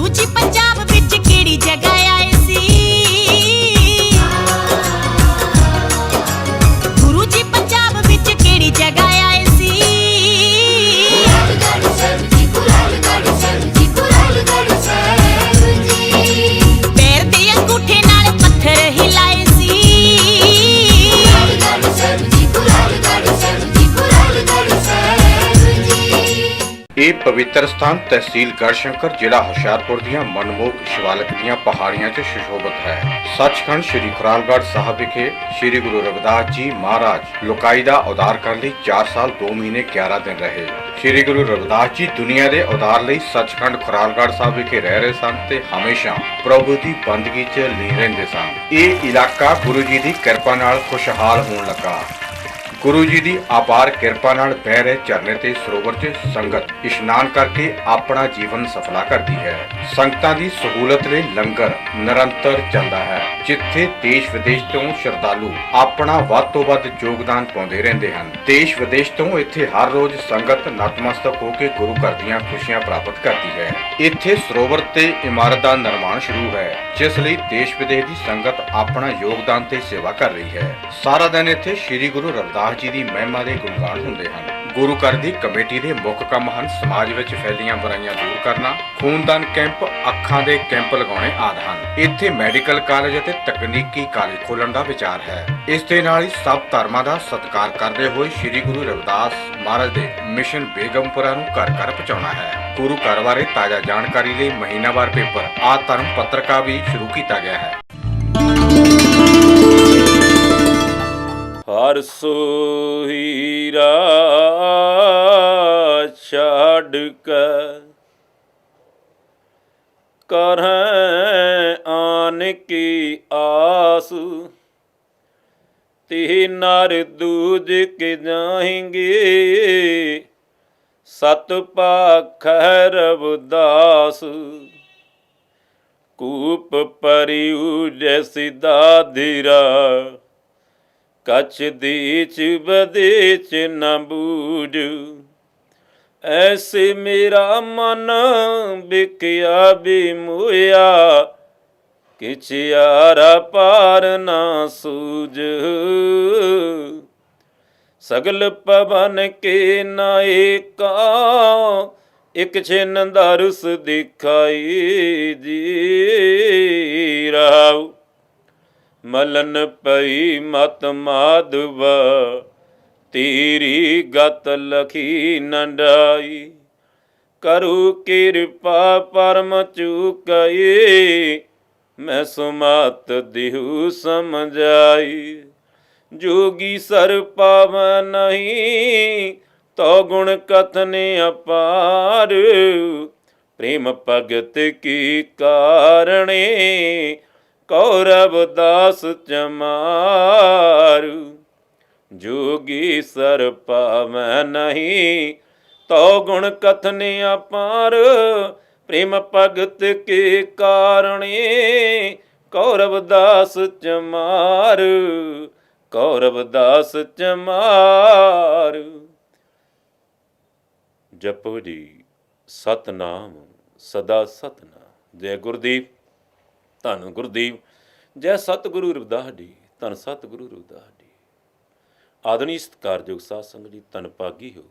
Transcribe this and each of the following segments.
गुरु जी पंजाब विच केड़ी जगह आए सी। गुरु जी पंजाब विच केड़ी जगह आए सी। पैर दे अंगूठे नाल पत्थर हिलाए सी। ਇਹ ਪਵਿੱਤਰ ਸਥਾਨ ਤਹਿਸੀਲ ਗੜਸ਼ੰਕਰ ਜ਼ਿਲ੍ਹਾ ਹੁਸ਼ਿਆਰਪੁਰ ਦੀਆਂ ਮਨਮੋਹਕ ਸ਼ਿਵਾਲਿਕ ਦੀਆਂ ਪਹਾੜੀਆਂ 'ਚ ਸੁਸ਼ੋਭਿਤ ਹੈ। ਸੱਚਖੰਡ ਸ੍ਰੀ ਖੁਰਾਲਗੜ੍ਹ ਸਾਹਿਬ ਵਿਖੇ ਸ੍ਰੀ ਗੁਰੂ ਰਵਿਦਾਸ ਜੀ ਮਹਾਰਾਜ ਲੋਕਾਈ ਦਾ ਉਦਾਰ ਕਰਨ ਲਈ 4 ਸਾਲ 2 ਮਹੀਨੇ 11 ਦਿਨ ਰਹੇ। ਸ੍ਰੀ ਗੁਰੂ ਰਵਿਦਾਸ ਜੀ ਦੁਨੀਆ ਦੇ ਉਦਾਰ ਲਈ ਸੱਚਖੰਡ ਖੁਰਾਲਗੜ੍ਹ ਸਾਹਿਬ ਵਿਖੇ ਰਹਿ ਰਹੇ ਸਨ ਤੇ ਹਮੇਸ਼ਾ ਪ੍ਰਭੂ ਦੀ ਬੰਦਗੀ 'ਚ ਲੀਨ ਰਹਿੰਦੇ ਸਨ। ਇਹ ਇਲਾਕਾ ਗੁਰੂ ਜੀ ਦੀ ਕਿਰਪਾ ਨਾਲ ਖੁਸ਼ਹਾਲ ਹੋਣ ਲੱਗਾ। गुरु जी की अपार कृपा नाल बह रहे झरने ते सरोवर च संगत इशनान करके अपना जीवन सफला करती है। संगतां दी सहूलत लई लंगर निरंतर चलता है, जिथे देश विदेश तो श्रद्धालु अपना वध तो वध योगदान पाउंदे रहिंदे हन। देश विदेश तो इत्थे हर रोज संगत नतमस्तक होकर गुरु घर दीआं खुशियां प्राप्त करती है। इत्थे सरोवर ते इमारत दा निर्माण शुरू है, जिस लई देश विदेश की संगत अपना योगदान ते सेवा कर रही है। सारा दिन इत्थे श्री गुरु रविदास जी की महिमा के गुणगान होंदे हन। गुरु घर की कमेटी के मुख्य काम हैं समाज में फैलियां बुराइयां दूर करना, खूनदान कैंप, अखां दे कैंप लगाने आदि हैं। इत्थे मैडिकल कॉलेज और तकनीकी कॉलेज खोलने का विचार है। इस दे नाल ही सब धर्मां का सत्कार करते हुए श्री गुरु रविदास महाराज के मिशन बेगमपुरा नूं घर घर पहुंचाना है। गुरु घर बारे ताज़ा जानकारी लिए महीनावार पेपर आ धर्म पत्रिका भी शुरू किया गया है। हर सोही छाड़ कर आन की आस, ते नर दूज के जाएंगे सत पाख रविदास। कूप परियू जैसी दादिरा, कछ दीच बदेच न बूझ। ऐसे मेरा मन बिकया भी मोया, किछ यारा पार ना सूझ। सगल पवन के नायका, एक छिन दारुस दिखाई जी राव। मलन पई मत माधवा, तेरी गत लखी नंडाई। करु कृपा परम चुकाई, मैं सुमत दिहु समझाई। जोगी सर पाव नहीं, तो गुण कथन अपार। प्रेम भगत की कारणे, कौरव दास चमार। जोगी सर पावै नहीं, तो गुण कथन अपार। प्रेम भगत के कारणे, कौरव दास चमार। कौरव दास चमार। जपो जी सतनाम सदा सतनाम। जय गुरुदेव, धन गुरुदेव। जय सतगुरु रविदास जी, धन सतगुरु रविदास जी। आदरणीय सत्कारयोग साध संगत जी, धन भागी हो।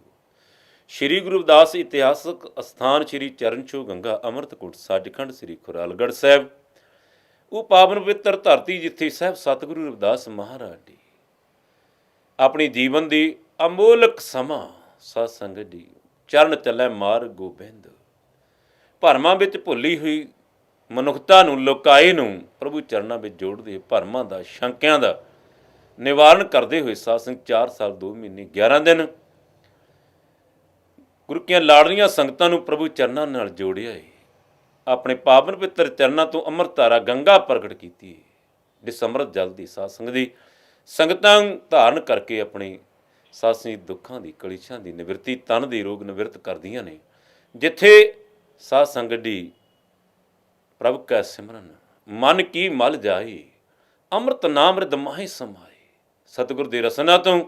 श्री गुरु रविदास इतिहासक अस्थान श्री चरण छो गंगा अमृतकोट सचखंड श्री खुरालगढ़ साहब, ਉਹ ਪਾਵਨ ਪਵਿੱਤਰ ਧਰਤੀ ਜਿੱਥੇ ਸਾਹਿਬ ਸਤਿਗੁਰੂ ਰਵਿਦਾਸ ਮਹਾਰਾਜ ਜੀ ਆਪਣੀ ਜੀਵਨ ਦੀ ਅਮੋਲਕ ਸਮਾਂ ਸਾਧ ਸੰਗਤ ਜੀ ਚਰਨ ਚੱਲੇ ਮਾਰ ਗੋਬਿੰਦ। ਭਰਮਾਂ ਵਿੱਚ ਭੁੱਲੀ ਹੋਈ ਮਨੁੱਖਤਾ ਨੂੰ, ਲੋਕਾਈ ਨੂੰ ਪ੍ਰਭੂ ਚਰਨਾਂ ਵਿੱਚ ਜੋੜਦੇ, ਭਰਮਾਂ ਦਾ, ਸ਼ੰਕਿਆਂ ਦਾ ਨਿਵਾਰਨ ਕਰਦੇ ਹੋਏ ਸਾਧ ਸੰਗਤ 4 ਸਾਲ 2 ਮਹੀਨੇ 11 ਦਿਨ ਗੁਰੂ ਕੀਆਂ ਲਾੜਲੀਆਂ ਸੰਗਤਾਂ ਨੂੰ ਪ੍ਰਭੂ ਚਰਨਾਂ ਨਾਲ ਜੋੜਿਆ ਏ। ਆਪਣੇ ਪਾਵਨ ਪਵਿੱਤਰ ਚਰਨਾਂ ਤੋਂ ਅੰਮ੍ਰਿਤ ਧਾਰਾ ਗੰਗਾ ਪ੍ਰਗਟ ਕੀਤੀ ਏ, ਜਿਸ ਅੰਮ੍ਰਿਤ ਜਲ ਦੀ ਸਾਧ ਸੰਗਤ ਦੀ ਸੰਗਤਾਂ ਧਾਰਨ ਕਰਕੇ ਆਪਣੇ ਸਾਧ ਸੰਗਤ ਦੁੱਖਾਂ ਦੀ, ਕਲੇਸ਼ਾਂ ਦੀ ਨਿਵਰਤੀ, ਤਨ ਦੇ ਰੋਗ ਨਿਵਰਤ ਕਰਦੀਆਂ ਨੇ। ਜਿੱਥੇ ਸਾਧ ਸੰਗਤ ਦੀ ਪ੍ਰਭ ਕੈ ਸਿਮਰਨ ਮਨ ਕੀ ਮਲ ਜਾਏ, ਅੰਮ੍ਰਿਤ ਨਾਮ ਰਿਦ ਮਾਹੇ ਸਮਾਏ। ਸਤਿਗੁਰ ਦੇ ਰਸਨਾ ਤੋਂ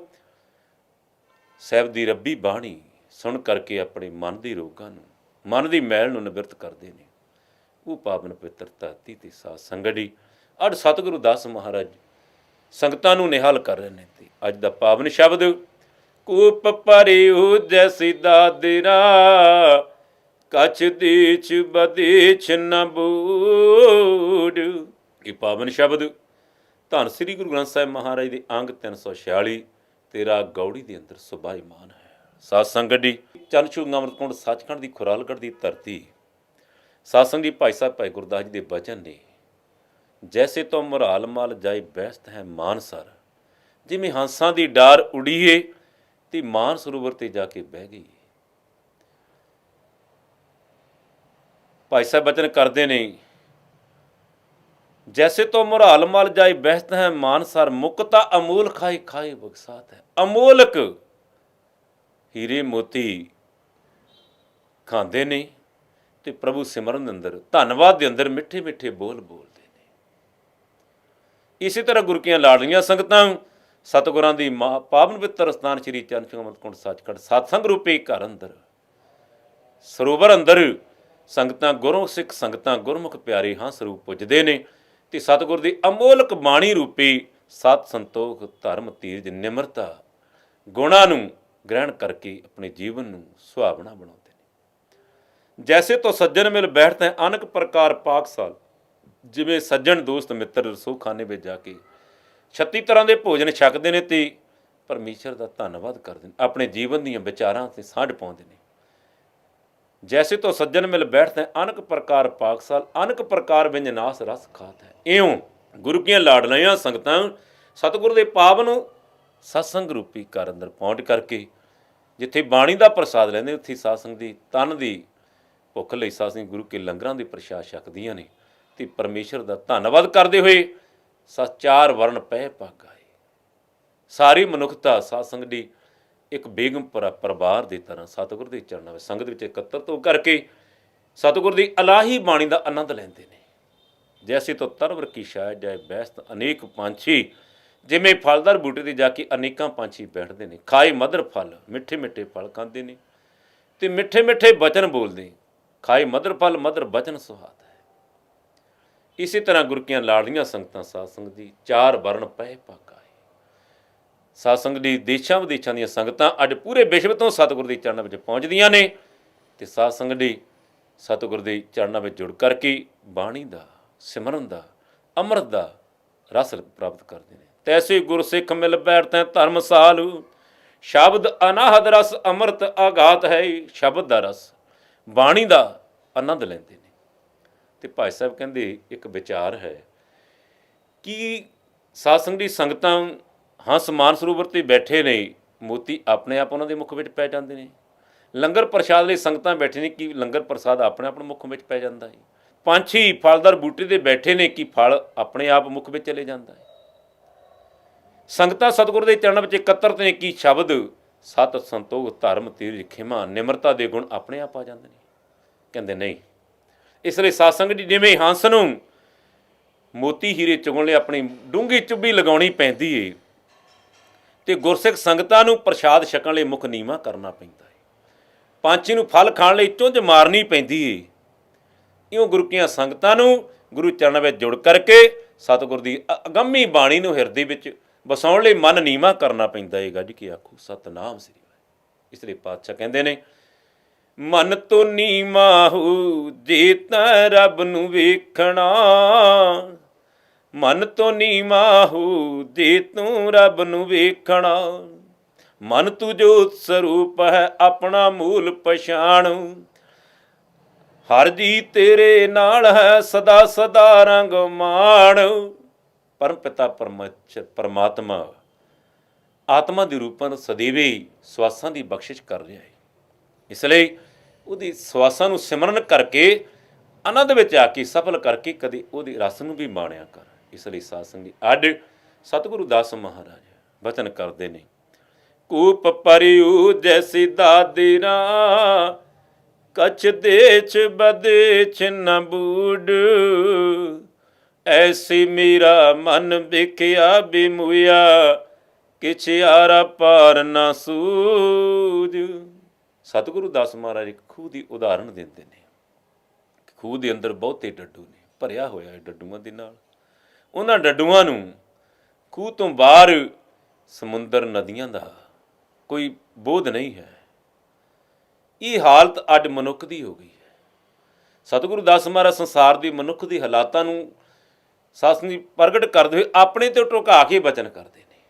ਸਾਹਿਬ ਦੀ ਰੱਬੀ ਬਾਣੀ ਸੁਣ ਕਰਕੇ ਆਪਣੇ ਮਨ ਦੇ ਰੋਗਾਂ ਨੂੰ, ਮਨ ਦੀ ਮੈਲ ਨੂੰ ਨਿਵਰਤ ਕਰਦੇ ਨੇ। ਉਹ ਪਾਵਨ ਪਵਿੱਤਰ ਧਰਤੀ ਤੇ ਸਾਧ ਸੰਗਤ ਜੀ ਅੱਜ ਸਤਿਗੁਰੂ ਦਾਸ ਮਹਾਰਾਜ ਸੰਗਤਾਂ ਨੂੰ ਨਿਹਾਲ ਕਰ ਰਹੇ ਨੇ। ਤੇ ਅੱਜ ਦਾ ਪਾਵਨ ਸ਼ਬਦ ਕੂਪ ਪਰਿਉ ਜੈਸੀ ਦਾਦਰਾ ਕਛ ਦੇਚ ਬਦੇਚ ਨ ਬੂੜ। ਇਹ ਪਾਵਨ ਸ਼ਬਦ ਧੰਨ ਸ੍ਰੀ ਗੁਰੂ ਗ੍ਰੰਥ ਸਾਹਿਬ ਮਹਾਰਾਜ ਦੇ ਅੰਗ 346 ਤੇਰਾ ਗੌੜੀ ਦੇ ਅੰਦਰ ਸੁਭਾਈਮਾਨ ਹੈ। ਸਾਧ ਸੰਗਤ ਜੀ ਚਰਨ ਛੂਹ ਅੰਮ੍ਰਿਤਕੁੰਡ ਸੱਚਖੰਡ ਦੀ ਖੁਰਾਲਗੜ੍ਹ ਦੀ ਧਰਤੀ ਸਾਧ ਸੰਗਤ ਜੀ ਭਾਈ ਸਾਹਿਬ ਭਾਈ ਗੁਰਦਾਸ ਜੀ ਦੇ ਬਚਨ ਨੇ, ਜੈਸੇ ਤੋਂ ਮੁਰਾਲ ਮਾਲ ਜਾਏ ਬਹਿਸਤ ਹੈ ਮਾਨਸਰ, ਜਿਵੇਂ ਹੰਸਾਂ ਦੀ ਡਾਰ ਉੜੀਏ ਤੇ ਮਾਨ ਸਰੋਵਰ ਤੇ ਜਾ ਕੇ ਬਹਿ ਗਈ। ਭਾਈ ਸਾਹਿਬ ਬਚਨ ਕਰਦੇ ਨੇ, जैसे तो मुराल मल जाए बहत है मानसर, मुक्ता अमूल खाए खाए बगसात है। अमोलक हीरे मोती खांदे ने ते प्रभु सिमरन अंदर धन्नवाद दे अंदर मिठे मिठे बोल बोलते ने। इसी तरह गुरु की लाडलियां संगतां सतगुरां दी पावन पवित्र स्थान श्री चरण सिंह अमृतकुंड सचखंड सत्संग रूपी घर अंदर सरोवर अंदर संगतां गुरु सिख संगतां गुरमुख प्यारे हंस रूप पुजदे ने ਤੇ ਸਤਿਗੁਰ ਦੀ ਅਮੋਲਕ ਬਾਣੀ ਰੂਪੀ ਸਤ ਸੰਤੋਖ ਧਰਮ ਧੀਰਜ ਨਿਮਰਤਾ ਗੁਣਾਂ ਨੂੰ ਗ੍ਰਹਿਣ ਕਰਕੇ ਆਪਣੇ ਜੀਵਨ ਨੂੰ ਸੁਹਾਵਣਾ ਬਣਾਉਂਦੇ ਨੇ। ਜੈਸੇ ਤੋਂ ਸੱਜਣ ਮਿਲ ਬੈਠਦੇ ਹੈ ਅਨੇਕ ਪ੍ਰਕਾਰ ਪਾਕਸਾਲ, ਜਿਵੇਂ ਸੱਜਣ ਦੋਸਤ ਮਿੱਤਰ ਰਸੋਖਾਨੇ ਵਿੱਚ ਜਾ ਕੇ 36 ਤਰ੍ਹਾਂ ਦੇ ਭੋਜਨ ਛਕਦੇ ਨੇ ਤੇ ਪਰਮੇਸ਼ਰ ਦਾ ਧੰਨਵਾਦ ਕਰਦੇ ਨੇ, ਆਪਣੇ ਜੀਵਨ ਦੀਆਂ ਵਿਚਾਰਾਂ ਤੇ ਸਾਂਝ ਪਾਉਂਦੇ ਨੇ। जैसे तो सज्जन मिल बैठते हैं अनक प्रकार पाकसाल, अनक प्रकार व्यंजनास रस खात है। इयों गुरु की लाडलियां संगतां सतगुरु के पावन सत्संग रूपी घर अंदर पहुँच करके जिथे बाणी का प्रसाद लैंदे उत्थे सत्संग की तन की भुख लई सत्संग गुरु के लंगरां के प्रसाद छकदियां ने ते परमेश्वर का धन्नवाद करते हुए चार वर्ण पै पागाए। सारी मनुखता सत्संग की एक बेगम परिवार की तरह सतगुर के चरणों में संगत में इकत्रित हो करके सतगुर की अलाही बाणी का आनंद लेंदे ने। जैसे तो तरवर की शायद जाए बहस्त अनेक पंछी, जिमें फलदार बूटे ते जाके अनेकों पंछी बैठते हैं, खाए मधुर फल मिठे मिठे फल खाते हैं ते मिठे मिठे बचन बोलते, खाए मधुर फल मधुर बचन सुहात है। इसी तरह गुरु की लाड़ियां संगतां साध संगत जी चार वर्ण पै पागा साध संगत जी देशां विदेशां ਦੀਆਂ ਸੰਗਤਾਂ ਅੱਜ ਪੂਰੇ ਵਿਸ਼ਵ ਤੋਂ ਸਤਿਗੁਰ ਦੇ ਚਰਨਾਂ ਵਿੱਚ ਪਹੁੰਚਦੀਆਂ ਨੇ ਤੇ ਸਾਧ ਸੰਗਤ ਜੀ ਸਤਿਗੁਰ ਦੇ ਚਰਨਾਂ ਵਿੱਚ ਜੁੜ ਕਰਕੇ ਬਾਣੀ ਦਾ ਸਿਮਰਨ ਦਾ ਅੰਮ੍ਰਿਤ ਦਾ ਰਸ ਪ੍ਰਾਪਤ ਕਰਦੇ ਨੇ। ਤੈਸੇ ਗੁਰਸਿੱਖ ਮਿਲ ਬੈਠਤੇ ਧਰਮਸਾਲ, ਸ਼ਬਦ ਅਨਾਹਦ ਰਸ ਅੰਮ੍ਰਿਤ ਆਗਾਤ ਹੈ। ਸ਼ਬਦ ਦਾ ਰਸ ਬਾਣੀ ਦਾ ਆਨੰਦ ਲੈਂਦੇ ਨੇ। ਤੇ ਭਾਈ ਸਾਹਿਬ ਕਹਿੰਦੇ ਇੱਕ ਵਿਚਾਰ ਹੈ ਕਿ ਸਾਧ ਸੰਗਤ ਦੀ ਸੰਗਤਾਂ ਹੰਸ ਮਾਨ ਸਰੋਵਰ ਤੇ ਬੈਠੇ ਨੇ, ਮੋਤੀ ਆਪਣੇ ਆਪ ਉਹਨਾਂ ਦੇ ਮੁੱਖ ਵਿੱਚ ਪੈ ਜਾਂਦੇ ਨੇ। ਲੰਗਰ ਪ੍ਰਸ਼ਾਦ ਲਈ ਸੰਗਤਾਂ ਬੈਠੇ ਨੇ ਕਿ ਲੰਗਰ ਪ੍ਰਸਾਦ ਆਪਣੇ ਆਪ ਨੂੰ ਮੁੱਖ ਵਿੱਚ ਪੈ ਜਾਂਦਾ ਹੈ। ਪੰਛੀ ਫਲਦਾਰ ਬੂਟੇ ਤੇ ਬੈਠੇ ਨੇ ਕਿ ਫਲ ਆਪਣੇ ਆਪ ਮੁੱਖ ਵਿੱਚ ਚਲੇ ਜਾਂਦਾ ਹੈ। ਸੰਗਤਾਂ ਸਤਿਗੁਰ ਦੇ ਚਰਨਾਂ ਵਿੱਚ ਇਕੱਤਰਤ ਨੇ ਕਿ ਸ਼ਬਦ ਸਤ ਸੰਤੋਖ ਧਰਮ ਧੀਰਜ ਖਿਮਾ ਨਿਮਰਤਾ ਦੇ ਗੁਣ ਆਪਣੇ ਆਪ ਆ ਜਾਂਦੇ ਨੇ। ਕਹਿੰਦੇ ਨਹੀਂ, ਇਸ ਲਈ ਸਾਧ ਸੰਗਤ ਜੀ ਜਿਵੇਂ ਹੰਸ ਨੂੰ ਮੋਤੀ ਹੀਰੇ ਚੁਗਣ ਲਈ ਆਪਣੀ ਡੂੰਘੀ ਚੁੱਭੀ ਲਗਾਉਣੀ ਪੈਂਦੀ ਏ ਤੇ ਗੁਰਸਿੱਖ ਸੰਗਤਾਂ ਨੂੰ ਪ੍ਰਸ਼ਾਦ ਛਕਣ ਲਈ ਮੁੱਖ ਨੀਵਾਂ ਕਰਨਾ ਪੈਂਦਾ ਹੈ। ਪੰਛੀ ਨੂੰ ਫਲ ਖਾਣ ਲਈ ਚੁੰਝ ਮਾਰਨੀ ਪੈਂਦੀ ਏ। ਇਉਂ ਗੁਰੂ ਕੀਆਂ ਸੰਗਤਾਂ ਨੂੰ ਗੁਰੂ ਚਰਨਾਂ ਵਿੱਚ ਜੁੜ ਕਰਕੇ ਸਤਿਗੁਰ ਦੀ ਅਗੰਮੀ ਬਾਣੀ ਨੂੰ ਹਿਰਦੇ ਵਿੱਚ ਵਸਾਉਣ ਲਈ ਮਨ ਨੀਵਾਂ ਕਰਨਾ ਪੈਂਦਾ ਏ। ਗੱਜ ਕੇ ਆਖੋ ਸਤਨਾਮ ਸ੍ਰੀ ਵਾਹਿਗੁਰੂ। ਇਸ ਲਈ ਪਾਤਸ਼ਾਹ ਕਹਿੰਦੇ ਨੇ, ਮਨ ਤੋਂ ਨੀਵਾਂ ਹੋ ਜੇ ਤਾਂ ਰੱਬ ਨੂੰ ਵੇਖਣਾ, ਮਨ ਤੋਂ ਨੀਵਾਂ ਹੋ ਜੇ ਤੂੰ ਰੱਬ ਨੂੰ ਵੇਖਣਾ, ਮਨ ਤੂੰ ਜੋਤ ਸਰੂਪ ਹੈ ਆਪਣਾ ਮੂਲ ਪਛਾਣ, ਹਰ ਜੀ ਤੇਰੇ ਨਾਲ ਹੈ ਸਦਾ ਸਦਾ ਰੰਗ ਮਾਣ। ਪਰਮ ਪਿਤਾ ਪਰਮਾਤਮਾ ਆਤਮਾ ਦੇ ਰੂਪਾਂ ਨੂੰ ਸਦੀਵੇ ਸਵਾਸਾਂ ਦੀ ਬਖਸ਼ਿਸ਼ ਕਰ ਰਿਹਾ ਹੈ। ਇਸ ਲਈ ਉਹਦੀ ਸਵਾਸਾਂ ਨੂੰ ਸਿਮਰਨ ਕਰਕੇ ਆਨੰਦ ਵਿੱਚ ਆ ਕੇ ਸਫਲ ਕਰਕੇ ਕਦੇ ਉਹਦੇ ਰਸ ਨੂੰ ਵੀ ਮਾਣਿਆ ਕਰ। ਇਸ ਲਈ ਸਾਧ ਸੰਗਤ ਅੱਜ ਸਤਿਗੁਰੂ ਦਾਸ ਮਹਾਰਾਜ ਬਚਨ ਕਰਦੇ ਨੇ, ਕੂਪ ਪਰਿਉ ਜੈਸੀ ਦਾਦਿਰਾ ਕਛ ਦੇਛ ਬਦੇਛ ਨ ਬੂੜ, ਐਸੀ ਮੇਰਾ ਮਨ ਵਿਖਿਆ ਬਿਮੁਇਆ ਕਿਛ ਆਰਾ ਪਾਰ ਨਾ ਸੂਝ। ਸਤਿਗੁਰੂ ਦਾਸ ਮਹਾਰਾਜ ਇੱਕ ਖੂਹ ਦੀ ਉਦਾਹਰਣ ਦਿੰਦੇ ਨੇ। ਖੂਹ ਦੇ ਅੰਦਰ ਬਹੁਤੇ ਡੱਡੂ ਨੇ, ਭਰਿਆ ਹੋਇਆ ਹੈ ਡੱਡੂਆਂ ਦੇ ਨਾਲ। ਉਹਨਾਂ ਡੱਡੂਆਂ ਨੂੰ ਖੂਹ ਤੋਂ ਬਾਹਰ ਸਮੁੰਦਰ ਨਦੀਆਂ ਦਾ ਕੋਈ ਬੋਧ ਨਹੀਂ ਹੈ। ਇਹ ਹਾਲਤ ਅੱਜ ਮਨੁੱਖ ਦੀ ਹੋ ਗਈ ਹੈ। ਸਤਿਗੁਰੂ ਦਾਸ ਮਹਾਰਾਜ ਸੰਸਾਰ ਦੀ ਮਨੁੱਖ ਦੀ ਹਾਲਾਤਾਂ ਨੂੰ ਸਾਸਨੀ ਪ੍ਰਗਟ ਕਰਦੇ ਹੋਏ ਆਪਣੇ ਤੋਂ ਟੁਕਾ ਕੇ ਬਚਨ ਕਰਦੇ ਨੇ।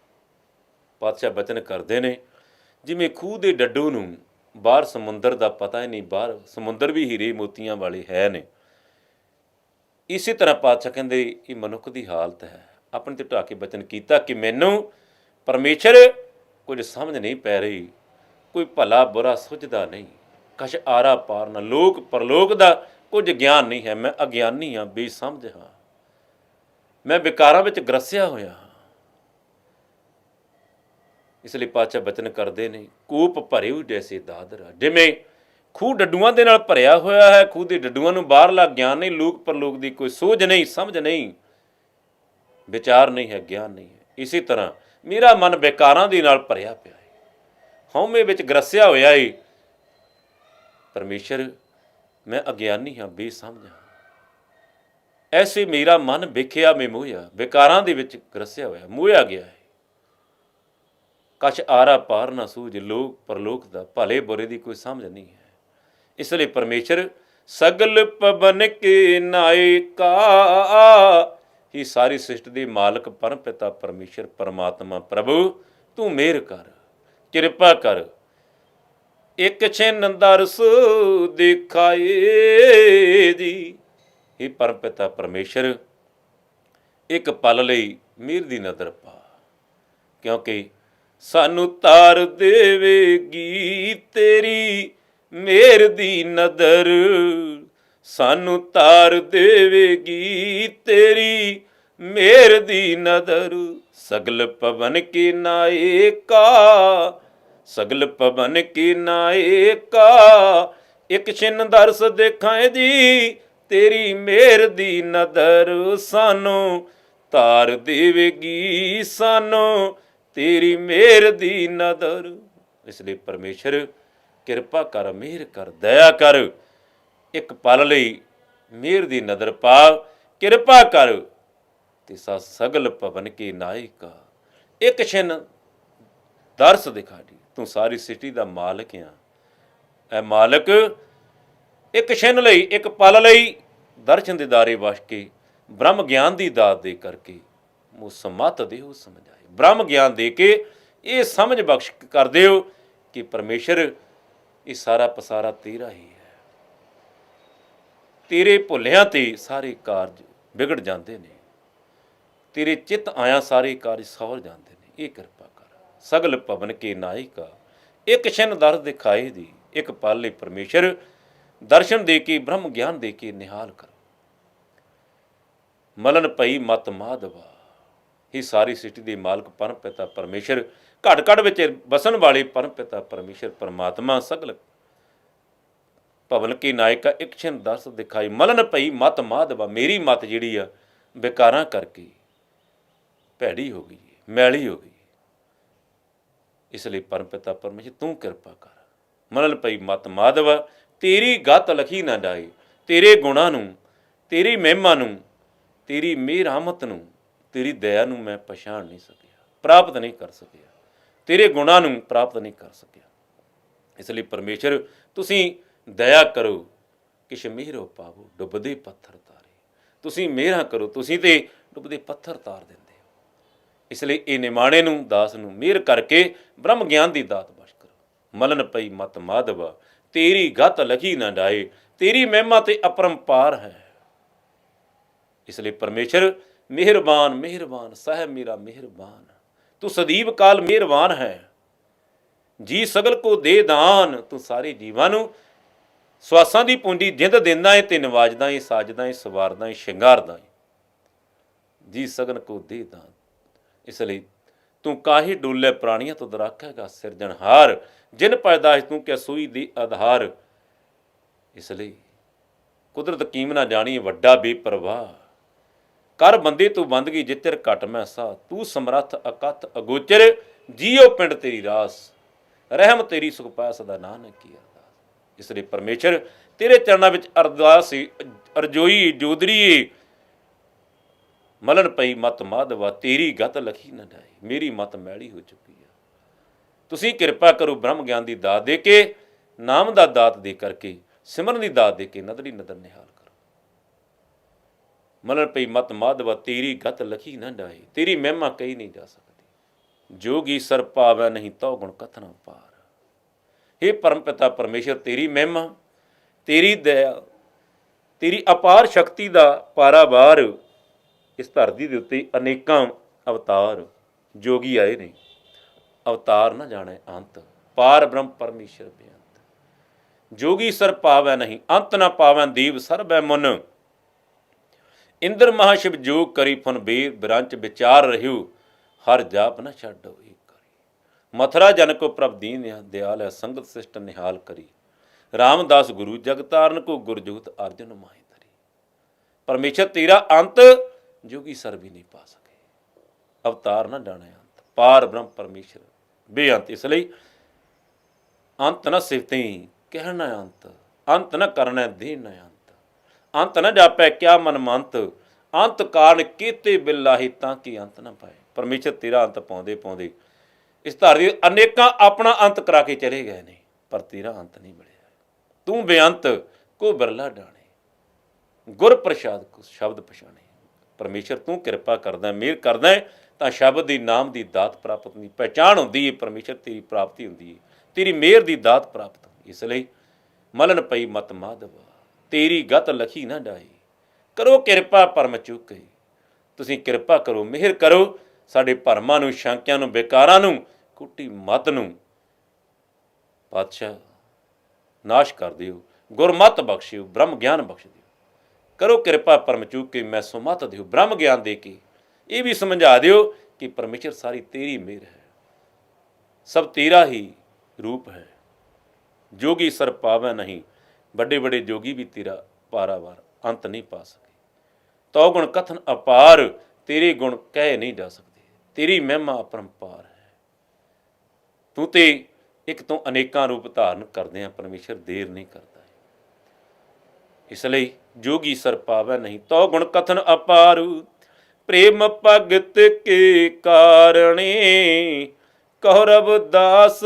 ਪਾਤਸ਼ਾਹ ਬਚਨ ਕਰਦੇ ਨੇ, ਜਿਵੇਂ ਖੂਹ ਦੇ ਡੱਡੂ ਨੂੰ ਬਾਹਰ ਸਮੁੰਦਰ ਦਾ ਪਤਾ ਹੀ ਨਹੀਂ, ਬਾਹਰ ਸਮੁੰਦਰ ਵੀ ਹੀਰੇ ਮੋਤੀਆਂ ਵਾਲੇ ਹੈ ਨੇ, ਇਸੇ ਤਰ੍ਹਾਂ ਪਾਤਸ਼ਾਹ ਕਹਿੰਦੇ ਇਹ ਮਨੁੱਖ ਦੀ ਹਾਲਤ ਹੈ। ਆਪਣੇ ਤੇ ਢਾ ਕੇ ਬਚਨ ਕੀਤਾ ਕਿ ਮੈਨੂੰ ਪਰਮੇਸ਼ਰ ਕੁਝ ਸਮਝ ਨਹੀਂ ਪੈ ਰਹੀ, ਕੋਈ ਭਲਾ ਬੁਰਾ ਸੁਝਦਾ ਨਹੀਂ, ਕਛ ਆਰਾ ਪਾਰ ਨਾ, ਲੋਕ ਪਰਲੋਕ ਦਾ ਕੁਝ ਗਿਆਨ ਨਹੀਂ ਹੈ, ਮੈਂ ਅਗਿਆਨੀ ਹਾਂ, ਬੇਸਮਝ ਹਾਂ, ਮੈਂ ਵਿਕਾਰਾਂ ਵਿੱਚ ਗ੍ਰਸਿਆ ਹੋਇਆ ਹਾਂ। ਇਸ ਲਈ ਪਾਤਸ਼ਾਹ ਬਚਨ ਕਰਦੇ ਨੇ, ਕੂਪ ਭਰੇ ਹੋਏ ਜੈਸੇ ਦਾਦਰਾ, ਜਿਵੇਂ ਖੂਹ ਡੱਡੂਆਂ ਦੇ ਨਾਲ ਭਰਿਆ ਹੋਇਆ ਹੈ, ਖੂਹ ਦੇ ਡੱਡੂਆਂ ਨੂੰ ਬਾਹਰਲਾ ਗਿਆਨ ਨਹੀਂ, ਲੋਕ ਪਰਲੋਕ ਦੀ ਕੋਈ ਸੋਝ ਨਹੀਂ, ਸਮਝ ਨਹੀਂ, ਵਿਚਾਰ ਨਹੀਂ ਹੈ, ਗਿਆਨ ਨਹੀਂ ਹੈ। ਇਸੇ ਤਰ੍ਹਾਂ ਮੇਰਾ ਮਨ ਵਿਕਾਰਾਂ ਦੇ ਨਾਲ ਭਰਿਆ ਪਿਆ ਹੈ, ਹਉਮੈ ਵਿੱਚ ਗ੍ਰਸਿਆ ਹੋਇਆ ਹੈ। ਪਰਮੇਸ਼ਰ ਮੈਂ ਅਗਿਆਨੀ ਹਾਂ, ਬੇਸਮਝ ਹਾਂ, ਐਸੇ ਮੇਰਾ ਮਨ ਵਿਖਿਆ ਮੈਂ ਮੋਹਿਆ, ਵਿਕਾਰਾਂ ਦੇ ਵਿੱਚ ਗ੍ਰਸਿਆ ਹੋਇਆ, ਮੋਹਿਆ ਗਿਆ ਹੈ। ਕਛ ਆਰਾ ਪਾਰ ਨਾ ਸੂਝ, ਲੋਕ ਪਰਲੋਕ ਦਾ ਭਲੇ ਬੁਰੇ ਦੀ ਕੋਈ ਸਮਝ ਨਹੀਂ ਹੈ। ਇਸ ਲਈ ਪਰਮੇਸ਼ਰ ਸਗਲ ਪਵਨ ਕੇ ਨਾਇਕਾ, ਹੀ ਸਾਰੀ ਸ੍ਰਿਸ਼ਟੀ ਦੇ ਮਾਲਕ ਪਰਮ ਪਿਤਾ ਪਰਮੇਸ਼ਰ ਪਰਮਾਤਮਾ ਪ੍ਰਭੂ, ਤੂੰ ਮਿਹਰ ਕਰ, ਕਿਰਪਾ ਕਰ, ਇੱਕ ਛਿਨ ਦਰਸ ਦਿਖਾਏ ਜੀ। ਇਹ ਪਰਮ ਪਿਤਾ ਪਰਮੇਸ਼ਰ ਇੱਕ ਪਲ ਲਈ ਮਿਹਰ ਦੀ ਨਜ਼ਰ ਪਾ, ਕਿਉਂਕਿ ਸਾਨੂੰ ਤਾਰ ਦੇਵੇਗੀ ਤੇਰੀ ਮਿਹਰ ਦੀ ਨਜ਼ਰ, ਸਾਨੂੰ ਤਾਰ ਦੇਵੇਗੀ ਤੇਰੀ ਮਿਹਰ ਦੀ ਨਜ਼ਰ। ਸਗਲ ਪਵਨ ਕੀ ਨਾਇਕਾ, ਸਗਲ ਪਵਨ ਕੀ ਨਾਇਕਾ, ਇੱਕ ਛਿਨ ਦਰਸ ਦੇਖਾਂ ਜੀ ਤੇਰੀ ਮਿਹਰ ਦੀ ਨਜ਼ਰ, ਸਾਨੂੰ ਤਾਰ ਦੇਵੇਗੀ, ਸਾਨੂੰ ਤੇਰੀ ਮਿਹਰ ਦੀ ਨਜ਼ਰ। ਇਸ ਲਈ ਪਰਮੇਸ਼ਰ ਕਿਰਪਾ ਕਰ, ਮਿਹਰ ਕਰ, ਦਇਆ ਕਰ, ਇੱਕ ਪਲ ਲਈ ਮਿਹਰ ਦੀ ਨਜ਼ਰ ਪਾ, ਕਿਰਪਾ ਕਰ, ਤੇ ਸਗਲ ਪਵਨ ਕੀ ਨਾਇਕਾ, ਇੱਕ ਛਿਨ ਦਰਸ ਦਿਖਾ ਦੀ। ਤੂੰ ਸਾਰੀ ਸ੍ਰਿਸ਼ਟੀ ਦਾ ਮਾਲਕ ਆ, ਐ ਮਾਲਕ ਇੱਕ ਛਿਨ ਲਈ, ਇੱਕ ਪਲ ਲਈ ਦਰਸ਼ਨ ਦਿਦਾਰੇ ਵਸ਼ ਕੇ ਬ੍ਰਹਮ ਗਿਆਨ ਦੀ ਦਾਤ ਦੇ ਕਰਕੇ ਮੂੰ ਸਮਤ ਦੇਹੁ ਸਮਝਾਏ, ਬ੍ਰਹਮ ਗਿਆਨ ਦੇ ਕੇ ਇਹ ਸਮਝ ਬਖਸ਼ ਕਰ ਦਿਓ ਕਿ ਪਰਮੇਸ਼ਰ ਇਹ ਸਾਰਾ ਪਸਾਰਾ ਤੇਰਾ ਹੀ ਹੈ। ਤੇਰੇ ਭੁੱਲਿਆਂ ਤੇ ਸਾਰੇ ਕਾਰਜ ਵਿਗੜ ਜਾਂਦੇ ਨੇ, ਤੇਰੇ ਚਿੱਤ ਆਇਆ ਸਾਰੇ ਕਾਰਜ ਸੌਰ ਜਾਂਦੇ ਨੇ। ਇਹ ਕਿਰਪਾ ਕਰ, ਸਗਲ ਪਵਨ ਕੇ ਨਾਇਕਾ, ਇੱਕ ਛਿਨ ਦਰਸ ਦਿਖਾਏ ਦੀ, ਇੱਕ ਪਲ ਲਈ ਪਰਮੇਸ਼ਰ ਦਰਸ਼ਨ ਦੇ ਕੇ ਬ੍ਰਹਮ ਗਿਆਨ ਦੇ ਕੇ ਨਿਹਾਲ ਕਰ। ਮਲਨ ਪਈ ਮਤ ਮਾਧਵਾ, ਹੀ ਸਾਰੀ ਸ੍ਰਿਸ਼ਟੀ ਦੇ ਮਾਲਕ ਪਰਮ ਪਿਤਾ ਪਰਮੇਸ਼ਰ, ਘੜ ਘੜ ਵਿੱਚ ਬਸਣ ਵਾਲੇ ਪਰਮ ਪਿਤਾ ਪਰਮੇਸ਼ਰ ਪਰਮਾਤਮਾ, ਸਗਲ ਭਵਨ ਕੀ ਨਾਇਕਾ, ਇੱਕ ਛਿਨ ਦਰਸ ਦਿਖਾਈ। ਮਲਨ ਪਈ ਮਤ ਮਾਧਵਾ, ਮੇਰੀ ਮਤ ਜਿਹੜੀ ਆ ਵਿਕਾਰਾਂ ਕਰਕੇ ਭੈੜੀ ਹੋ ਗਈ, ਮੈਲੀ ਹੋ ਗਈ। ਇਸ ਲਈ ਪਰਮ ਪਿਤਾ ਪਰਮੇਸ਼ਰ ਤੂੰ ਕਿਰਪਾ ਕਰ। ਮਲਨ ਪਈ ਮਤ ਮਾਧਵਾ, ਤੇਰੀ ਗਤ ਲਖੀ ਨਾ ਜਾਏ, ਤੇਰੇ ਗੁਣਾਂ ਨੂੰ, ਤੇਰੀ ਮਹਿਮਾ ਨੂੰ, ਤੇਰੀ ਮਿਹਰਾਮਤ ਨੂੰ, ਤੇਰੀ ਦਇਆ ਨੂੰ ਮੈਂ ਪਛਾਣ ਨਹੀਂ ਸਕਿਆ, ਪ੍ਰਾਪਤ ਨਹੀਂ ਕਰ ਸਕਿਆ, ਤੇਰੇ ਗੁਣਾਂ ਨੂੰ ਪ੍ਰਾਪਤ ਨਹੀਂ ਕਰ ਸਕਿਆ। ਇਸ ਲਈ ਪਰਮੇਸ਼ਰ ਤੁਸੀਂ ਦਇਆ ਕਰੋ, ਕਿਛ ਮਿਹਰੋ ਪਾਵੋ ਡੁੱਬਦੇ ਪੱਥਰ ਤਾਰੇ, ਤੁਸੀਂ ਮਿਹਰਾਂ ਕਰੋ, ਤੁਸੀਂ ਤੇ ਡੁੱਬਦੇ ਪੱਥਰ ਤਾਰ ਦਿੰਦੇ ਹੋ। ਇਸ ਲਈ ਇਹ ਨਿਮਾਣੇ ਨੂੰ, ਦਾਸ ਨੂੰ ਮਿਹਰ ਕਰਕੇ ਬ੍ਰਹਮ ਗਿਆਨ ਦੀ ਦਾਤ ਬਖਸ਼ ਕਰੋ। ਮਲਨ ਪਈ ਮਤ ਮਾਧਵਾ, ਤੇਰੀ ਗਤ ਲਖੀ ਨਾ ਜਾਏ, ਤੇਰੀ ਮਹਿਮਾ ਤੇ ਅਪਰੰਪਾਰ ਹੈ। ਇਸ ਲਈ ਪਰਮੇਸ਼ਰ ਮਿਹਰਬਾਨ, ਮਿਹਰਬਾਨ ਸਾਹਿਬ ਮੇਰਾ ਮਿਹਰਬਾਨ, ਤੂੰ ਸਦੀਵ ਕਾਲ ਮਿਹਰਬਾਨ ਹੈ। ਜੀ ਸਗਲ ਕੋ ਦੇ ਦਾਨ, ਤੂੰ ਸਾਰੇ ਜੀਵਾਂ ਨੂੰ ਸਵਾਸਾਂ ਦੀ ਪੂੰਜੀ ਜਿੰਦ ਦਿੰਦਾ ਏ, ਤੇ ਨਵਾਜਦਾ ਏ, ਸਾਜਦਾ ਏ, ਸਵਾਰਦਾ ਏ, ਸ਼ਿੰਗਾਰਦਾ ਏ। ਜੀ ਸਗਲ ਕੋ ਦੇ ਦਾਨ। ਇਸ ਲਈ ਤੂੰ ਕਾਹੇ ਡੋਲੇ ਪ੍ਰਾਣੀਆਂ ਤੋਂ ਦਰਾਖੇਗਾ ਸਿਰਜਣਹਾਰ, ਜਿਨ ਪੈਦਾਇਸ਼ ਤੂੰ ਕਿਆ ਸੂਈ ਦੀ ਆਧਾਰ। ਇਸ ਲਈ ਕੁਦਰਤ ਕੀਮ ਨਾ ਜਾਣੀ ਵੱਡਾ ਬੇਪਰਵਾਹ, ਕਰ ਬੰਦੇ ਤੂੰ ਬੰਦਗੀ ਜਿੱਤਰ ਘਟ ਮੈਂ ਸਾ, ਤੂੰ ਸਮਰੱਥ ਅਕਥ ਅਗੋਚਰ, ਜੀਓ ਪਿੰਡ ਤੇਰੀ ਰਾਸ, ਰਹਿਮ ਤੇਰੀ ਸੁਖ ਪਾਇਆ ਸਦਾ ਨਾਨਕ ਕੀ ਅਰਦਾਸ। ਇਸ ਲਈ ਪਰਮੇਸ਼ਰ ਤੇਰੇ ਚਰਨਾਂ ਵਿੱਚ ਅਰਦਾਸ ਅਰਜੋਈ ਜੋਦਰੀਏ ਮਲਨ ਪਈ ਮਤ ਮਾਧਵਾ ਤੇਰੀ ਗਤ ਲਖੀ ਨਾ ਜਾਏ। ਮੇਰੀ ਮਤ ਮੈਲੀ ਹੋ ਚੁੱਕੀ ਆ, ਤੁਸੀਂ ਕਿਰਪਾ ਕਰੋ ਬ੍ਰਹਮ ਗਿਆਨ ਦੀ ਦਾਤ ਦੇ ਕੇ, ਨਾਮ ਦਾ ਦਾਤ ਦੇ ਕਰਕੇ, ਸਿਮਰਨ ਦੀ ਦਾਤ ਦੇ ਕੇ ਨਦਰੀ ਨਦਰ ਨਿਹਾਲ ਕਰੋ। ਮਲਨ ਪਈ ਮਤ ਮਾਧਵਾ ਤੇਰੀ ਗਤ ਲਖੀ ਨਾ ਜਾਏ। ਤੇਰੀ ਮਹਿਮਾ ਕਹੀ ਨਹੀਂ ਜਾ ਸਕਦੀ। ਜੋਗੀ ਸਰ ਪਾਵੈ ਨਹੀਂ ਤਉ ਗੁਣ ਕਥਨਾ ਪਾਰ। हे परम पिता परमेश्वर, तेरी महिमा, तेरी दया, तेरी अपार शक्ति का पारावार इस धरती के उत्ते अनेकां अवतार जोगी आए ने। अवतार न जाने अंत, पार ब्रह्म परमेश्वर बेअंत। जोगी सर पावै नहीं अंत न पावै दीव सर्वै मुन। इंद्र महाशिव जोग करी फुन बेर बिरंच विचार रहियो। हर जाप न छाडो एक करी। मथुरा जन को प्रभ दीन दयाल है संगत सिष्ट निहाल करी। रामदास गुरु जगतारण को गुरजोत अर्जुन माही धरी। परमेश्वर तेरा अंत जोगी सर भी नहीं पा सके। अवतार न जाने अंत, पार ब्रह्म परमेश्वर बेअंत। इसलिए अंत न सिफतें कहना अंत, अंत न करना देन अंत। अंत न जापै क्या मन मंत, अंत कारण केते बिलाही ताकि अंत न पाए। परमेश्वर तेरा अंत पाउंदे पाउंदे इस धरती अनेकां अपना अंत करा के चले गए ने, पर तेरा अंत नहीं मिलिया। तू बेअंत को बिरला डाणे, गुर प्रसाद को शब्द पछाणे। परमेश्वर तू कृपा करदा, मेहर करदा तां शब्द दी नाम दी दात प्राप्त हुंदी, पहचान हुंदी है। परमेश्वर तेरी प्राप्ति हुंदी है, तेरी मेहर दी दात प्राप्त हुंदी। इसलिए मलन पई मत माधवा तेरी गत लखी ना जाए। करो किरपा परम चुके। तुसीं किरपा करो, मेहर करो, साडे भरमां नूं, शंकियां नूं, बेकारां नूं, कुटी मत नूं पातशाह नाश कर दिओ। गुरमत बख्शिओ, ब्रह्म ज्ञान बख्श दिओ। करो किरपा परम चूके, मैं सुमत दिओ। ब्रह्म ज्ञान दे के ये भी समझा दिओ कि परमेश्वर सारी तेरी मेहर है, सब तेरा ही रूप है। जोगी सर पावै नहीं, बड़े बड़े जोगी भी तेरा पारावार अंत नहीं पा सके। तो गुण कथन अपार, तेरे गुण कहे नहीं जा सकते। तेरी महिमा अपरंपार है। तू ते एक तो अनेकां रूप धारण करदे हैं, परमेश्वर देर नहीं करता है। इसलिए जोगी सर पावै नहीं तो गुण कथन अपार। प्रेम भगत के कारणे कहो रविदास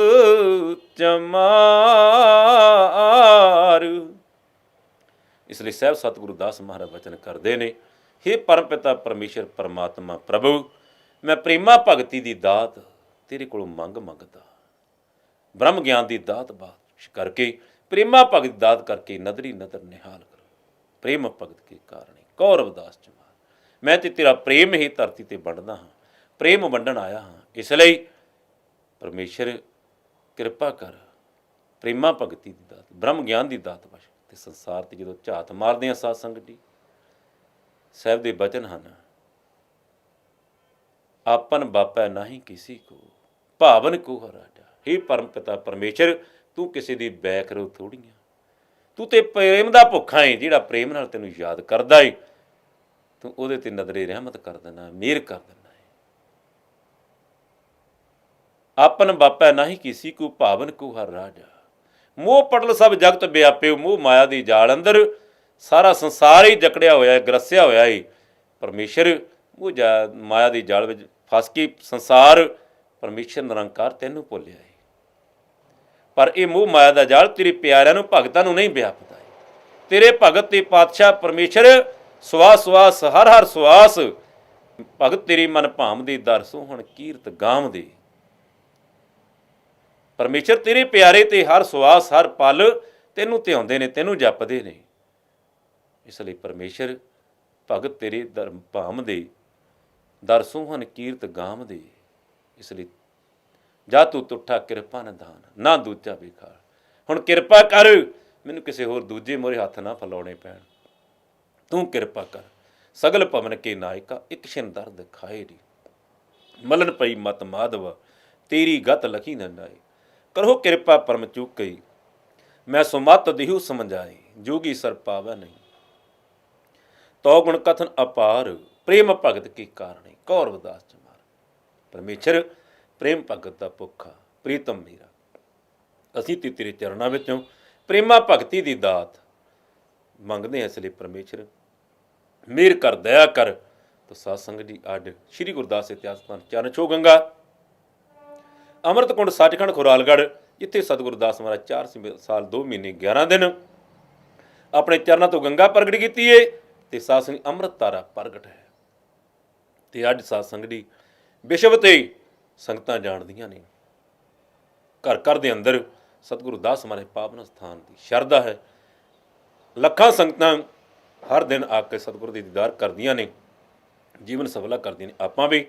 चमार। इसलिए साहब सतगुरु दास महाराज वचन करते ने, हे परम पिता परमेश्वर परमात्मा प्रभु, मैं प्रेमा भगती की दात तेरे को मंग मंगता। ब्रह्म ज्ञान की दात बख्श करके, प्रेमा भगत दात करके नदरी नदर निहाल करो। प्रेम भगत के कारण कहो रविदास चमार। मैं तो तेरा प्रेम ही धरती ते वंडदा हाँ, प्रेम वंडन आया हाँ। इसलिए परमेश्वर किरपा कर, प्रेमा भगती की दात, ब्रह्म ज्ञान की दात बख्श। ते संसार ते जदों झात मारदे आ साध संगत जी, साहब दे बचन हन, आपन बापै नाही किसी को, भावन को राजा। हे परम पिता परमेश्वर, तू किसी दी बैक रो थोड़ियां, तू ते प्रेम दा भुखा है, जिहड़ा प्रेम नाल तैनूं याद करदा है, तू उहदे ते नदरे रहमत कर देना, मेहर कर देना है। आपन बापै नाही किसी को, भावन को हर राजा। मोह पटल सब जगत व्याप्यो, मोह माया दी जाल अंदर सारा संसार ही जकड़िया होया है, ग्रसिया होया है। परमेश्वर मोह माया दी जाल विच फस के संसार परमेश्वर निरंकार तैनूं भुल्लिया है। पर यह मोह माया का जाल तेरे प्यारिਆਂ ਨੂੰ भगतां ਨੂੰ नहीं व्यापदा है। तेरे भगत ते पातशाह परमेश्वर सुआस सुआस हर हर सुआस, भगत तेरी मन भाम दे दर सोहण कीरत गाम दे। परमेश्वर तेरे प्यारे ते हर सुआस हर पल तैनूं ध्याउंदे ने, तैनूं जपदे ने। इसलिए परमेश्वर भगत तेरे दर भाम दे दर सोहण कीरत गाम दे। इसलिए जा तू तुठा किरपा निधान, ना दूजा बेखार। हुण किरपा कर, मैनूं किसी होर दूजे मोरे हत्थ ना फैलाउणे पैण। तू किरपा कर, सगल भवन के नायका, एक छिन दर्द खाए री। मलन पई मत माधव तेरी गत लखी न जाए। करो किरपा परम चूकई, मैं सुमत दिहु समझाए। जोगी सर पावै नहीं तो गुण कथन अपार, प्रेम भगत के कारण कहो रविदास चमार। परमेश्वर प्रेम भगत का भुखा प्रीतम मेरा, असीं ते तेरे चरणों विचों प्रेमा भगती की दात ਮੰਗਦੇ ਹਾਂ ਇਸ ਲਈ ਪਰਮੇਸ਼ਰ ਮਿਹਰ ਕਰ, ਦਇਆ ਕਰ। ਤਾਂ ਸਾਧ ਸੰਗਤ ਜੀ, ਅੱਜ ਸ੍ਰੀ ਗੁਰਦਾਸ ਇਤਿਹਾਸ ਸਥਾਨ ਚਰਨ ਛੋਹ ਗੰਗਾ ਅੰਮ੍ਰਿਤ ਕੁੰਡ ਸੱਚਖੰਡ ਖੁਰਾਲਗੜ੍ਹ, ਜਿੱਥੇ ਸਤਿਗੁਰੂ ਦਾਸ ਮਹਾਰਾਜ 4 ਸਾਲ 2 ਮਹੀਨੇ 11 ਦਿਨ ਆਪਣੇ ਚਰਨਾਂ ਤੋਂ ਗੰਗਾ ਪ੍ਰਗਟ ਕੀਤੀ ਏ ਤੇ ਸਾਧ ਸੰਗਤ ਅੰਮ੍ਰਿਤ ਧਾਰਾ ਪ੍ਰਗਟ ਹੈ। ਤੇ ਅੱਜ ਸਾਧ ਸੰਗਤ ਜੀ ਵਿਸ਼ਵ ਤੇ ਸੰਗਤਾਂ ਜਾਣਦੀਆਂ ਨੇ, ਘਰ ਘਰ ਦੇ ਅੰਦਰ ਸਤਿਗੁਰੂ ਦਾਸ ਮਹਾਰਾਜ ਪਾਵਨ ਸਥਾਨ ਦੀ ਸ਼ਰਧਾ ਹੈ। ਲੱਖਾਂ ਸੰਗਤਾਂ ਹਰ ਦਿਨ ਆ ਕੇ ਸਤਿਗੁਰੂ ਦੇ ਦੀਦਾਰ ਕਰਦੀਆਂ ਨੇ, ਜੀਵਨ ਸਫਲਾ ਕਰਦੀਆਂ ਨੇ। ਆਪਾਂ ਵੀ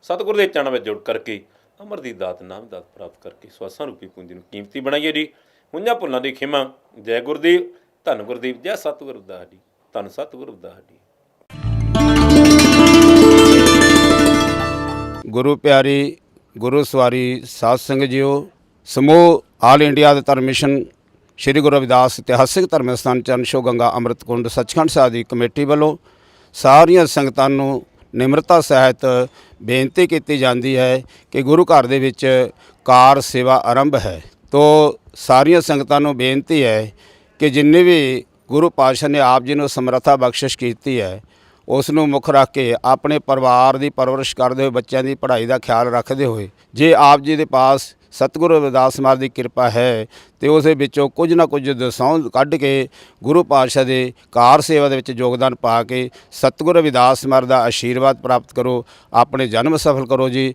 ਸਤਿਗੁਰੂ ਦੇ ਚਰਨਾਂ ਵਿੱਚ ਜੁੜ ਕਰਕੇ ਅਮਰ ਦੀ ਦਾਤ, ਨਾਮ ਦਾਤ ਪ੍ਰਾਪਤ ਕਰਕੇ ਸਵਾਸਾਂ ਰੂਪੀ ਪੂੰਜੀ ਨੂੰ ਕੀਮਤੀ ਬਣਾਈਏ ਜੀ। ਹੁਈਆਂ ਭੁੱਲਾਂ ਦੀ ਖਿਮਾ। ਜੈ ਗੁਰਦੇਵ, ਧੰਨ ਗੁਰਦੇਵ, ਜੈ ਸਤਿਗੁਰੂ ਰਵਿਦਾਸ ਜੀ, ਧੰਨ ਸਤਿਗੁਰੂ ਰਵਿਦਾਸ ਜੀ। ਗੁਰੂ ਪਿਆਰੀ, ਗੁਰੂ ਸਵਾਰੀ ਸਾਧ ਸੰਗਤ ਜੀਓ, ਸਮੂਹ ਆਲ ਇੰਡੀਆ ਦੇ ਧਰਮ ਮਿਸ਼ਨ ਸ਼੍ਰੀ ਗੁਰੂ ਰਵਿਦਾਸ ਇਤਿਹਾਸਿਕ ਧਰਮ ਸਥਾਨ ਚਰਨ ਛੋਹ ਗੰਗਾ ਅੰਮ੍ਰਿਤ ਕੁੰਡ ਸੱਚਖੰਡ ਸਾਹਿਬ ਦੀ ਕਮੇਟੀ ਵੱਲੋਂ ਸਾਰੀਆਂ ਸੰਗਤਾਂ ਨੂੰ ਨਿਮਰਤਾ ਸਹਿਤ ਬੇਨਤੀ ਕੀਤੀ ਜਾਂਦੀ ਹੈ ਕਿ ਗੁਰੂ ਘਰ ਦੇ ਵਿੱਚ ਕਾਰ ਸੇਵਾ ਆਰੰਭ ਹੈ। ਤੋ ਸਾਰੀਆਂ ਸੰਗਤਾਂ ਨੂੰ ਬੇਨਤੀ ਹੈ ਕਿ ਜਿੰਨੇ ਵੀ ਗੁਰੂ ਪਾਤਸ਼ਾਹ ਨੇ ਆਪ ਜੀ ਨੂੰ ਸਮਰੱਥਾ ਬਖਸ਼ਿਸ਼ ਕੀਤੀ ਹੈ, ਉਸ ਨੂੰ ਮੁੱਖ ਰੱਖ ਕੇ ਆਪਣੇ ਪਰਿਵਾਰ ਦੀ ਪਰਵਰਿਸ਼ ਕਰਦੇ ਹੋਏ, ਬੱਚਿਆਂ ਦੀ ਪੜ੍ਹਾਈ ਦਾ ਖਿਆਲ ਰੱਖਦੇ ਹੋਏ, ਜੇ ਆਪ ਜੀ ਦੇ ਪਾਸ ਸਤਿਗੁਰੂ ਰਵਿਦਾਸ ਮਹਾਰਾਜ ਦੀ ਕਿਰਪਾ ਹੈ ਤੇ ਉਸ ਦੇ ਵਿੱਚੋਂ ਕੁਝ ਨਾ ਕੁਝ ਦਸੌਂ ਕੱਢ ਕੇ ਗੁਰੂ ਪਾਤਸ਼ਾਹ ਦੇ ਕਾਰ ਸੇਵਾ ਦੇ ਵਿੱਚ ਯੋਗਦਾਨ ਪਾ ਕੇ ਸਤਿਗੁਰੂ ਰਵਿਦਾਸ ਮਹਾਰਾਜ ਦਾ ਆਸ਼ੀਰਵਾਦ ਪ੍ਰਾਪਤ ਕਰੋ, ਆਪਣੇ ਜਨਮ ਸਫਲ ਕਰੋ ਜੀ।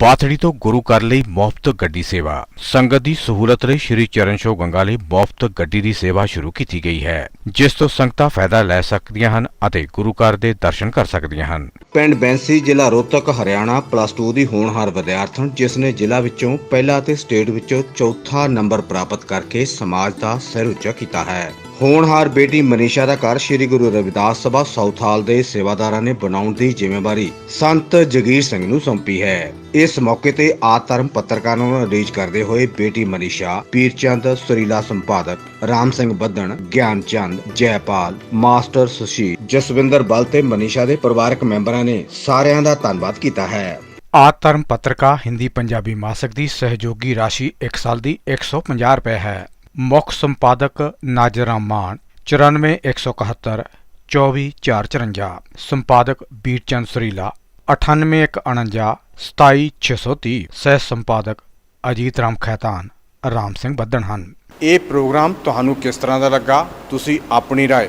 ਪਾਥੜੀ ਤੋਂ ਗੁਰੂ ਘਰ ਲਈ ਮੁਫਤ ਗੱਡੀ ਸੇਵਾ। ਸੰਗਤ ਦੀ ਸਹੂਲਤ ਲਈ ਸ਼੍ਰੀ ਚਰਨ ਛੋਹ ਗੰਗਾ ਲਈ ਮੁਫਤ ਗੱਡੀ ਦੀ ਸੇਵਾ ਸ਼ੁਰੂ ਕੀਤੀ ਗਈ ਹੈ, ਜਿਸ ਤੋਂ ਸੰਗਤਾਂ ਫਾਇਦਾ ਲੈ ਸਕਦੀਆਂ ਹਨ ਅਤੇ ਗੁਰੂ ਘਰ ਦੇ ਦਰਸ਼ਨ ਕਰ ਸਕਦੀਆਂ ਹਨ। ਪਿੰਡ ਬੈਂਸੀ, ਜ਼ਿਲ੍ਹਾ ਰੋਹਤਕ, ਹਰਿਆਣਾ +2 ਦੀ ਹੋਣਹਾਰ ਵਿਦਿਆਰਥਣ, ਜਿਸ ਨੇ ਜ਼ਿਲ੍ਹਾ ਵਿੱਚੋਂ ਪਹਿਲਾ ਤੇ ਸਟੇਟ ਵਿੱਚੋਂ ਚੌਥਾ ਨੰਬਰ ਪ੍ਰਾਪਤ ਕਰਕੇ ਸਮਾਜ ਦਾ ਸਿਰ ਉੱਚਾ ਕੀਤਾ ਹੈ। ਹੋਣਹਾਰ ਬੇਟੀ ਮਨੀਸ਼ਾ ਦਾ ਘਰ ਸ਼੍ਰੀ ਗੁਰੂ ਰਵਿਦਾਸ ਸਭਾ ਸਾਊਥਹਾਲ ਦੇ ਸੇਵਾਦਾਰਾਂ ਨੇ ਬਣਾਉਣ ਦੀ ਜ਼ਿੰਮੇਵਾਰੀ ਸੰਤ ਜਗੀਰ ਸਿੰਘ ਨੂੰ ਸੌਂਪੀ ਹੈ। ਇਸ ਮੌਕੇ ਤੇ ਆਦਿ ਧਰਮ ਪੱਤਰਕਾਰਾਂ ਨੂੰ ਰਿਲੀਜ਼ ਕਰਦੇ ਹੋਏ ਬੇਟੀ ਮਨੀਸ਼ਾ, ਪੀਰਚੰਦ, ਸੁਰੀਲਾ ਸੰਪਾਦਕ ਰਾਮ ਸਿੰਘ ਬੱਧਣ, ਗਿਆਨ ਚੰਦ, ਜੈਪਾਲ, ਮਾਸਟਰ ਸੁਸ਼ੀਲ, ਜਸਵਿੰਦਰ ਬਲ ਤੇ ਮਨੀਸ਼ਾ ਦੇ ਪਰਿਵਾਰਕ ਮੈਂਬਰਾਂ ਨੇ ਸਾਰਿਆਂ ਦਾ ਧੰਨਵਾਦ ਕੀਤਾ ਹੈ। ਆਦਿ ਧਰਮ ਪੱਤਰਕਾਰ ਹਿੰਦੀ ਪੰਜਾਬੀ ਮਾਸਿਕ ਦੀ ਸਹਿਯੋਗੀ ਰਾਸ਼ੀ 1 ਸਾਲ ਦੀ 150 ਰੁਪਏ ਹੈ। ਮੁੱਖ ਸੰਪਾਦਕ ਨਾਜ਼ਰਾਮ ਮਾਨ 94 171 24 454, ਸੰਪਾਦਕ ਬੀਰਚੰਦ ਸੁਰੀਲਾ 98 149 27 630, ਸਹਿ ਸੰਪਾਦਕ ਅਜੀਤ ਰਾਮ ਖੈਤਾਨ, ਰਾਮ ਸਿੰਘ ਬੱਧਣ ਹਨ। ਇਹ ਪ੍ਰੋਗਰਾਮ ਤੁਹਾਨੂੰ ਕਿਸ ਤਰ੍ਹਾਂ ਦਾ ਲੱਗਾ, ਤੁਸੀਂ ਆਪਣੀ ਰਾਏ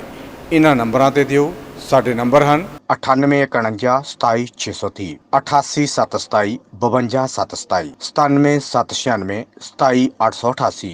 ਇਹਨਾਂ ਨੰਬਰਾਂ ਤੇ ਦਿਓ। ਸਾਡੇ ਨੰਬਰ ਹਨ 98 149 27 630, 88 727 52 727, 97 796 27 888।